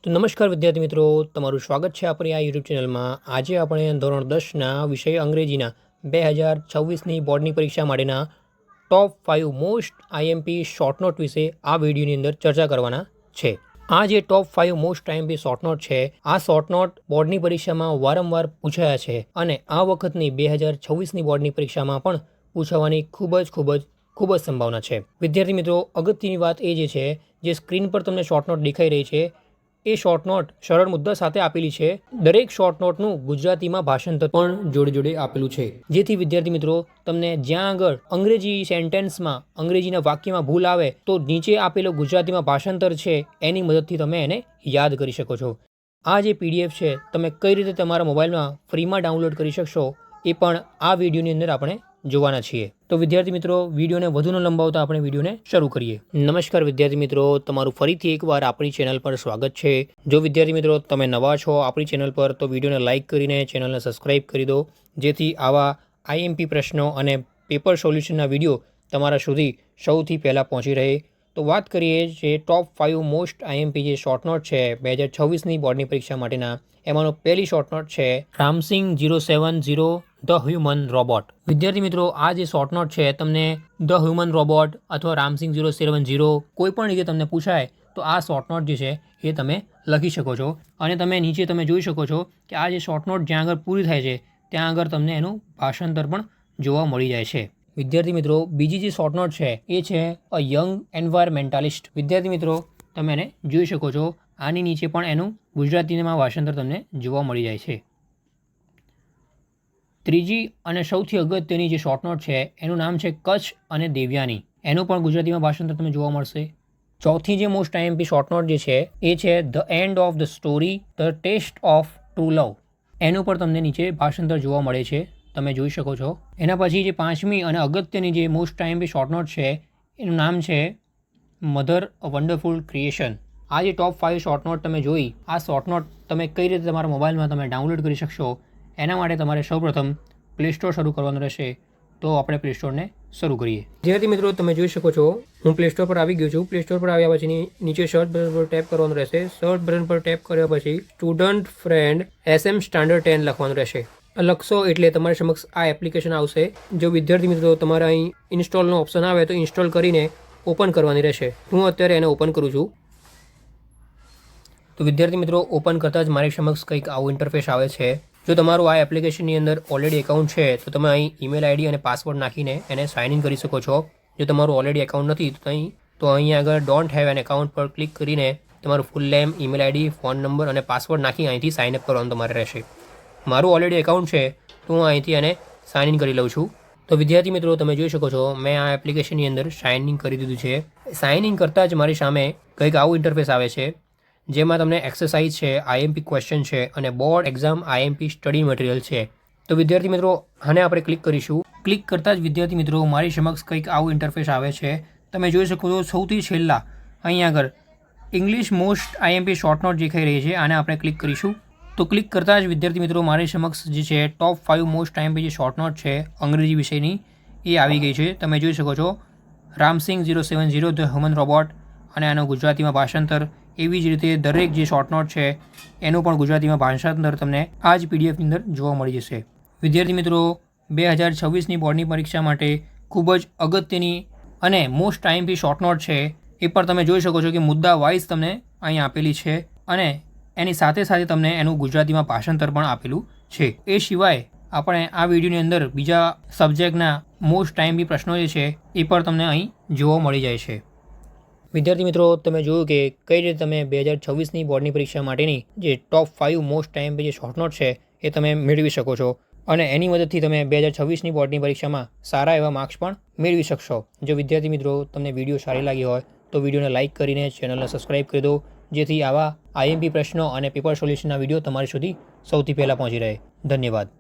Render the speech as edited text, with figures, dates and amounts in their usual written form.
તો નમસ્કાર વિદ્યાર્થી મિત્રો, તમારું સ્વાગત છે આપણી આ યુટ્યુબ ચેનલમાં। આજે આપણે ધોરણ 10ના વિષય અંગ્રેજીના 2026ની બોર્ડની પરીક્ષા માટેના ટોપ 5 મોસ્ટ આઈએમપી શોર્ટ નોટ વિશે આ વિડીયોની અંદર ચર્ચા કરવાના છે। આ જે ટોપ 5 મોસ્ટ આઈએમપી શોર્ટ નોટ છે, આ શોર્ટ નોટ બોર્ડની પરીક્ષામાં વારંવાર પૂછાયા છે અને આ વખતની 2026ની બોર્ડની પરીક્ષામાં પણ પૂછાવાની ખૂબ જ સંભાવના છે। વિદ્યાર્થી મિત્રો, અગત્યની વાત એ જે છે, જે સ્ક્રીન પર તમને શોર્ટ નોટ દેખાઈ રહી છે, એ શોર્ટ નોટ સરળ મુદ્દા સાથે આપેલી છે। દરેક શોર્ટ નોટનું ગુજરાતીમાં ભાષાંતર પણ જોડે આપેલું છે, જેથી વિદ્યાર્થી મિત્રો તમને જ્યાં આગળ અંગ્રેજી સેન્ટેન્સમાં અંગ્રેજીના વાક્યમાં ભૂલ આવે તો નીચે આપેલો ગુજરાતીમાં ભાષાંતર છે એની મદદથી તમે એને યાદ કરી શકો છો। આ જે પીડીએફ છે તમે કઈ રીતે તમારા મોબાઈલમાં ફ્રીમાં ડાઉનલોડ કરી શકશો એ પણ આ વિડીયોની અંદર આપણે જોવાના છીએ। તો વિદ્યાર્થી મિત્રો, વિડીયોને વધુ ન લંબાવતા આપણે વિડીયોને શરૂ કરીએ। નમસ્કાર વિદ્યાર્થી મિત્રો, તમારું ફરીથી એકવાર આપણી ચેનલ પર સ્વાગત છે। જો વિદ્યાર્થી મિત્રો તમે નવા છો આપણી ચેનલ પર તો વિડીયોને લાઇક કરીને ચેનલને સબસ્ક્રાઇબ કરી દો, જેથી આવા આઈએમપી પ્રશ્નો અને પેપર સોલ્યુશનના વિડીયો તમારા સુધી સૌથી પહેલાં પહોંચી રહે। તો વાત કરીએ જે ટોપ 5 મોસ્ટ આઈએમપી જે શોર્ટ નોટ છે 2026ની બોર્ડની પરીક્ષા માટેના, એમાંનો પહેલી શોર્ટ નોટ છે રામસિંગ 070 ધ હ્યુમન રોબોટ। વિદ્યાર્થી મિત્રો, આ જે શોર્ટ નોટ છે તમને ધ હ્યુમન રોબોટ અથવા રામસિંગ 070 કોઈ પણ રીતે તમને પૂછાય તો આ શોર્ટ નોટ જે છે એ તમે લખી શકો છો અને તમે નીચે તમે જોઈ શકો છો કે આ જે શોર્ટ નોટ જ્યાં આગળ પૂરી થાય છે ત્યાં આગળ તમને એનું ભાષાંતર પણ જોવા મળી જાય છે। વિદ્યાર્થી મિત્રો, બીજી જે શોર્ટ નોટ છે એ છે અ યંગ એન્વાયરમેન્ટાલિસ્ટ। વિદ્યાર્થી મિત્રો, તમે એને જોઈ શકો છો, આની નીચે પણ એનું ગુજરાતીમાં ભાષાંતર તમને જોવા મળી જાય છે। ત્રીજી અને સૌથી અગત્યની જે શોર્ટ નોટ છે એનું નામ છે કચ્છ અને દેવ્યાની, એનું પણ ગુજરાતીમાં ભાષાંતર તમને જોવા મળશે। ચોથી જે મોસ્ટ આઈએમપી શોર્ટ નોટ જે છે એ છે the end of the story the test of true love, એનું પણ તમને નીચે ભાષાંતર જોવા મળે છે, તમે જોઈ શકો છો। એના પછી જે પાંચમી અને અગત્યની જે મોસ્ટ આઈએમપી શોર્ટ નોટ છે એનું નામ છે મધર અ વન્ડરફુલ ક્રિએશન। આ જે ટોપ 5 શોર્ટ નોટ તમે જોઈ, આ શોર્ટ નોટ તમે કઈ રીતે તમારા મોબાઈલમાં તમે ડાઉનલોડ કરી શકશો એના માટે તમારે સૌપ્રથમ પ્લે સ્ટોર શરૂ કરવાનું રહેશે। તો આપણે પ્લે સ્ટોરને શરૂ કરીએ। વિદ્યાર્થી મિત્રો, તમે જોઈ શકો છો હું પ્લે સ્ટોર પર આવી ગયો છું। પ્લે સ્ટોર પર આવ્યા પછી નીચે સર્ચ બટન પર ટેપ કરવાનું રહેશે। સર્ચ બટન પર ટેપ કર્યા પછી સ્ટુડન્ટ ફ્રેન્ડ SM સ્ટાન્ડર્ડ 10 લખવાનું રહેશે। લખશો એટલે તમારી સમક્ષ આ એપ્લિકેશન આવશે। જો વિદ્યાર્થી મિત્રો તમારે અહીં ઇન્સ્ટોલનો ઓપ્શન આવે તો ઇન્સ્ટોલ કરીને ઓપન કરવાની રહેશે। હું અત્યારે એને ઓપન કરું છું। તો વિદ્યાર્થી મિત્રો, ઓપન કરતાં જ મારી સમક્ષ કંઈક આવું ઇન્ટરફેસ આવે છે। જો તમારું આ એપ્લિકેશનની અંદર ઓલરેડી એકાઉન્ટ છે તો તમે અહીં ઈમેલ આઈડી અને પાસવર્ડ નાખીને એને સાઇન ઇન કરી શકો છો। જો તમારું ઓલરેડી એકાઉન્ટ નથી તો અહીં આગળ ડોન્ટ હેવ એન એકાઉન્ટ પર ક્લિક કરીને તમારું ફૂલ name, email ID, phone number અને પાસવર્ડ નાખી અહીંથી સાઇન અપ કરવાનું તમારે રહેશે। મારું ઓલરેડી એકાઉન્ટ છે તો હું અહીંથી એને સાઇન ઇન કરી લઉં છું। તો વિદ્યાર્થી મિત્રો, તમે જોઈ શકો છો મેં આ એપ્લિકેશનની અંદર સાઇન ઇન કરી દીધું છે। સાઇન ઇન કરતાં જ મારી સામે કંઈક આવું ઇન્ટરફેસ આવે છે, જેમાં તમને એક્સરસાઇઝ છે, આઈએમપી ક્વેશ્ચન છે અને board exam IMP study material છે। તો વિદ્યાર્થી મિત્રો, આને આપણે ક્લિક કરીશું। ક્લિક કરતાં જ વિદ્યાર્થી મિત્રો મારી સમક્ષ કંઈક આવું ઇન્ટરફેસ આવે છે, તમે જોઈ શકો છો। સૌથી છેલ્લા અહીં આગળ English most IMP short note દેખાઈ રહી છે, આને આપણે ક્લિક કરીશું। તો ક્લિક કરતાં જ વિદ્યાર્થી મિત્રો મારી સમક્ષ જે છે ટોપ 5 મોસ્ટ આઈએમપી જે શોર્ટ નોટ છે અંગ્રેજી વિષયની એ આવી ગઈ છે, તમે જોઈ શકો છો। રામસિંગ 070 ધ હ્યુમન રોબોટ અને આનો ગુજરાતીમાં ભાષાંતર, એવી જ રીતે દરેક જે શોર્ટ નોટ છે એનું પણ ગુજરાતીમાં ભાષાંતર તમને આ જ પીડીએફની અંદર જોવા મળી જશે। વિદ્યાર્થી મિત્રો, 2026ની બોર્ડની પરીક્ષા માટે ખૂબ જ અગત્યની અને મોસ્ટ આઈએમપી શોર્ટ નોટ છે એ પણ તમે જોઈ શકો છો કે મુદ્દા વાઇઝ તમને અહીં આપેલી છે અને એની સાથે સાથે તમને એનું ગુજરાતીમાં ભાષાંતર પણ આપેલું છે। એ સિવાય આપણે આ વિડીયોની અંદર બીજા સબ્જેક્ટના મોસ્ટ આઈએમપી પ્રશ્નો જે છે એ પણ તમને અહીં જોવા મળી જાય છે। વિદ્યાર્થી મિત્રો, તમે જોયું કે કઈ રીતે તમે 2026ની બોર્ડની પરીક્ષા માટેની જે ટોપ 5 મોસ્ટ આઈએમપી જે શોર્ટ નોટ છે એ તમે મેળવી શકો છો અને એની મદદથી તમે 2026ની બોર્ડની પરીક્ષામાં સારા એવા માર્ક્સ પણ મેળવી શકશો। જો વિદ્યાર્થી મિત્રો તમને વિડીયો સારી લાગી હોય તો વિડીયોને લાઇક કરીને ચેનલને સબસ્ક્રાઇબ કરી દો, જેથી આવા આઈએમપી પ્રશ્નો અને પેપર સોલ્યુશનના વિડીયો તમારી સુધી સૌથી પહેલાં પહોંચી રહે। ધન્યવાદ।